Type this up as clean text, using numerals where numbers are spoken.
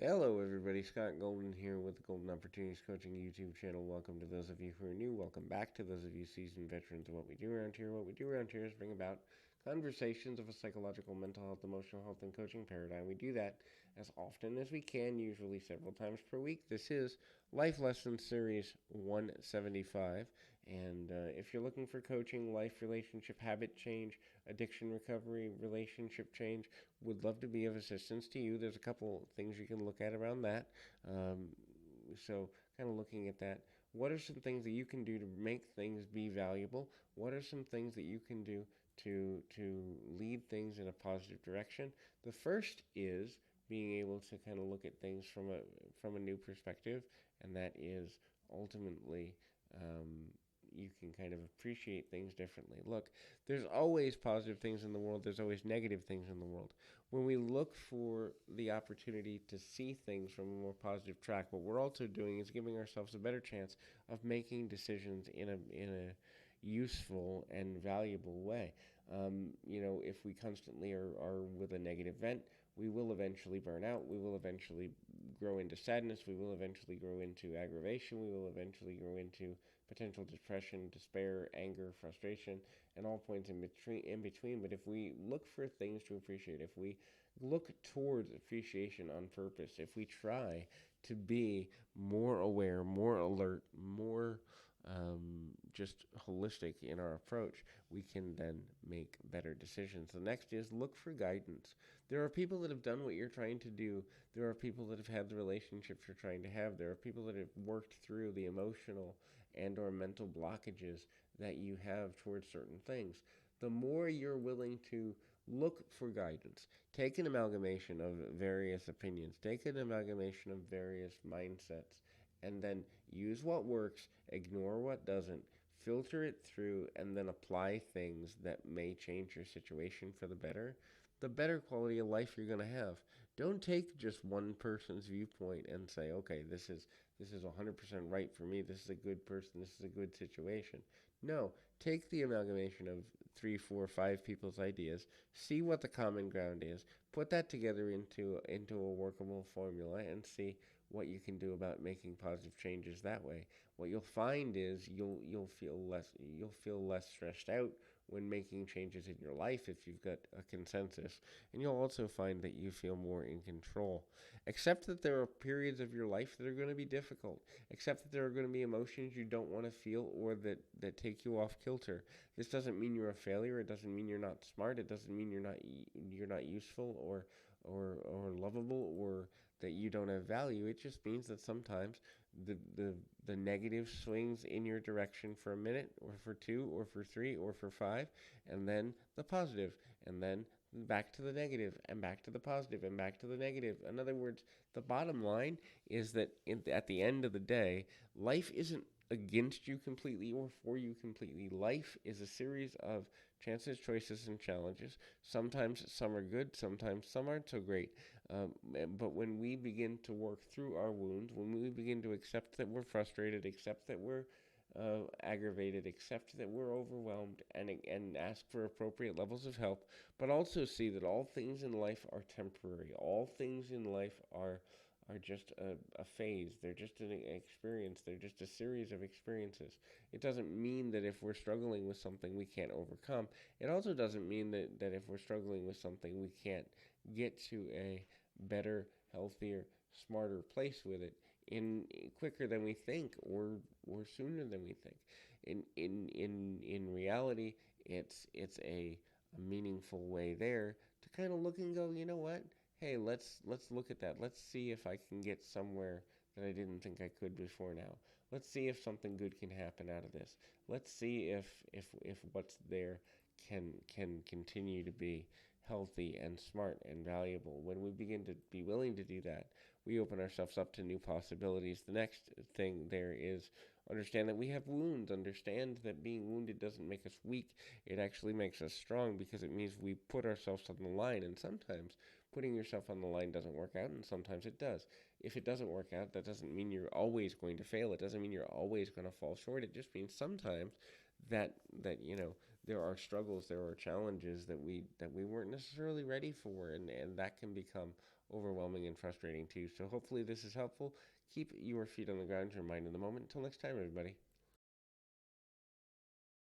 Hello, everybody. Scott Golden here with the Golden Opportunities Coaching YouTube channel. Welcome to those of you who are new. Welcome back to those of you seasoned veterans of what we do around here. What we do around here is bring about conversations of a psychological, mental health, emotional health, and coaching paradigm. We do that as often as we can, usually several times per week. This is Life Lessons Series 175. And if you're looking for coaching, life, relationship, habit change, addiction recovery, relationship change, would love to be of assistance to you. There's a couple things you can look at around that. Um, so, kind of looking at that. What are some things that you can do to make things be valuable? What are some things that you can do to lead things in a positive direction? The first is being able to kind of look at things from a new perspective, and that is ultimately um, you can kind of appreciate things differently. Look, there's always positive things in the world, there's always negative things in the world. When we look for the opportunity to see things from a more positive track, what we're also doing is giving ourselves a better chance of making decisions in a useful and valuable way. If we constantly are with a negative vent, we will eventually burn out. We will eventually grow into sadness. We will eventually grow into aggravation. We will eventually grow into potential depression, despair, anger, frustration, and all points in between. But if we look for things to appreciate, if we look towards appreciation on purpose, if we try to be more aware, more alert, more just holistic in our approach, we can then make better decisions. The next is look for guidance. There are people that have done what you're trying to do. There are people that have had the relationships you're trying to have. There are people that have worked through the emotional and or mental blockages that you have towards certain things. The more you're willing to look for guidance, take an amalgamation of various opinions, take an amalgamation of various mindsets, and then use what works, ignore what doesn't, filter it through, and then apply things that may change your situation for the better quality of life you're going to have. Don't take just one person's viewpoint and say, okay, this is 100% right for me. This is a good person. This is a good situation. No, take the amalgamation of three, four, five people's ideas, see what the common ground is, put that together into a workable formula, and see what you can do about making positive changes that way. What you'll find is you'll feel less stressed out when making changes in your life if you've got a consensus, and you'll also find that you feel more in control. Accept that there are periods of your life that are going to be difficult. Accept that there are going to be emotions you don't want to feel or that take you off kilter. This doesn't mean you're a failure. It doesn't mean you're not smart. It doesn't mean you're not useful or lovable or that you don't have value. It just means that sometimes the negative swings in your direction for a minute or for two or for three or for five, and then the positive, and then back to the negative and back to the positive and back to the negative. In other words, the bottom line is that at the end of the day, life isn't against you completely or for you completely. Life is a series of chances, choices, and challenges. Sometimes some are good, sometimes some aren't so great. But when we begin to work through our wounds, when we begin to accept that we're frustrated, accept that we're aggravated, accept that we're overwhelmed, and ask for appropriate levels of help, but also see that all things in life are temporary. All things in life are just a phase. They're just an experience. They're just a series of experiences. It doesn't mean that if we're struggling with something we can't overcome. It also doesn't mean that if we're struggling with something we can't get to a better, healthier, smarter place with it in quicker than we think or sooner than we think. In reality, it's a meaningful way there to kind of look and go, you know what? Hey, let's look at that. Let's see if I can get somewhere that I didn't think I could before now. Let's see if something good can happen out of this. Let's see if what's there can continue to be healthy and smart and valuable. When we begin to be willing to do that, we open ourselves up to new possibilities. The next thing there is understand that we have wounds. Understand that being wounded doesn't make us weak. It actually makes us strong because it means we put ourselves on the line. And sometimes putting yourself on the line doesn't work out, and sometimes it does. If it doesn't work out, that doesn't mean you're always going to fail. It doesn't mean you're always going to fall short. It just means sometimes that there are struggles, there are challenges that we weren't necessarily ready for, and that can become overwhelming and frustrating too. So hopefully this is helpful. Keep your feet on the ground, your mind in the moment. Until next time, everybody.